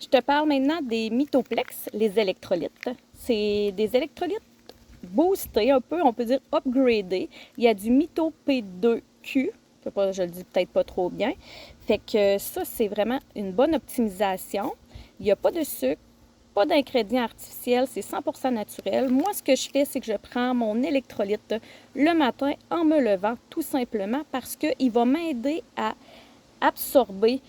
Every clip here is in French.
te parle maintenant des Mythoplex, les électrolytes. C'est des électrolytes boostés un peu, on peut dire upgradés. Il y a du Mytho P2Q, je le dis peut-être pas trop bien. Fait que ça, c'est vraiment une bonne optimisation. Il n'y a pas de sucre, pas d'ingrédients artificiels, c'est 100% naturel. Moi, ce que je fais, c'est que je prends mon électrolyte le matin en me levant, tout simplement parce qu'il va m'aider à absorber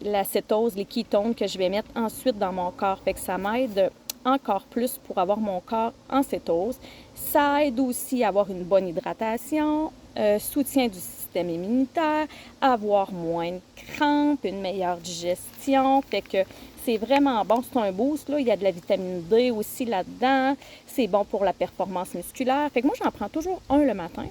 l'acétose, les ketones que je vais mettre ensuite dans mon corps. Fait que ça m'aide encore plus pour avoir mon corps en cétose. Ça aide aussi à avoir une bonne hydratation, soutien du système immunitaire, avoir moins de crampes, une meilleure digestion. Fait que c'est vraiment bon, c'est un boost. Là. Il y a de la vitamine D aussi là-dedans. C'est bon pour la performance musculaire. Fait que moi, j'en prends toujours un le matin.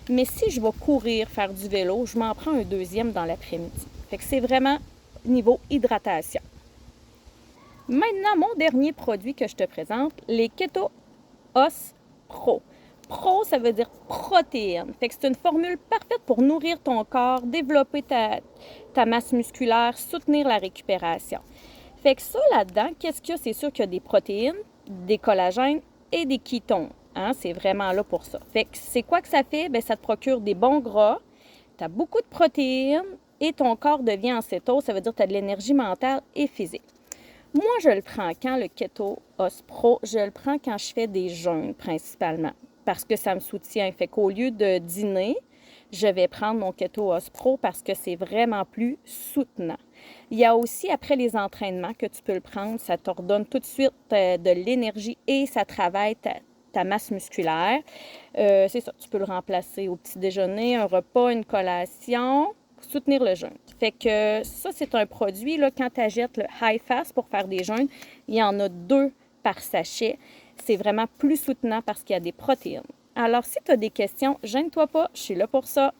Mais si je vais courir, faire du vélo, je m'en prends un deuxième dans l'après-midi. Fait que c'est vraiment niveau hydratation. Maintenant, mon dernier produit que je te présente, les Keto Os Pro. Pro, ça veut dire protéines. Fait que c'est une formule parfaite pour nourrir ton corps, développer ta masse musculaire, soutenir la récupération. Fait que ça, là-dedans, qu'est-ce qu'il y a? C'est sûr qu'il y a des protéines, des collagènes et des ketones. Hein? C'est vraiment là pour ça. Fait que c'est quoi que ça fait? Bien, ça te procure des bons gras, tu as beaucoup de protéines et ton corps devient en cétose. Ça veut dire que tu as de l'énergie mentale et physique. Moi, je le prends quand le Keto Os Pro? Je le prends quand je fais des jeûnes principalement parce que ça me soutient. Fait qu'au lieu de dîner, je vais prendre mon Keto Os Pro parce que c'est vraiment plus soutenant. Il y a aussi, après les entraînements, que tu peux le prendre. Ça t'ordonne tout de suite de l'énergie et ça travaille ta masse musculaire. C'est ça, tu peux le remplacer au petit déjeuner, un repas, une collation, pour soutenir le jeûne. Fait que ça, c'est un produit, là, quand tu achètes le High Fast pour faire des jeûnes, il y en a 2 par sachet. C'est vraiment plus soutenant parce qu'il y a des protéines. Alors, si tu as des questions, gêne-toi pas, je suis là pour ça.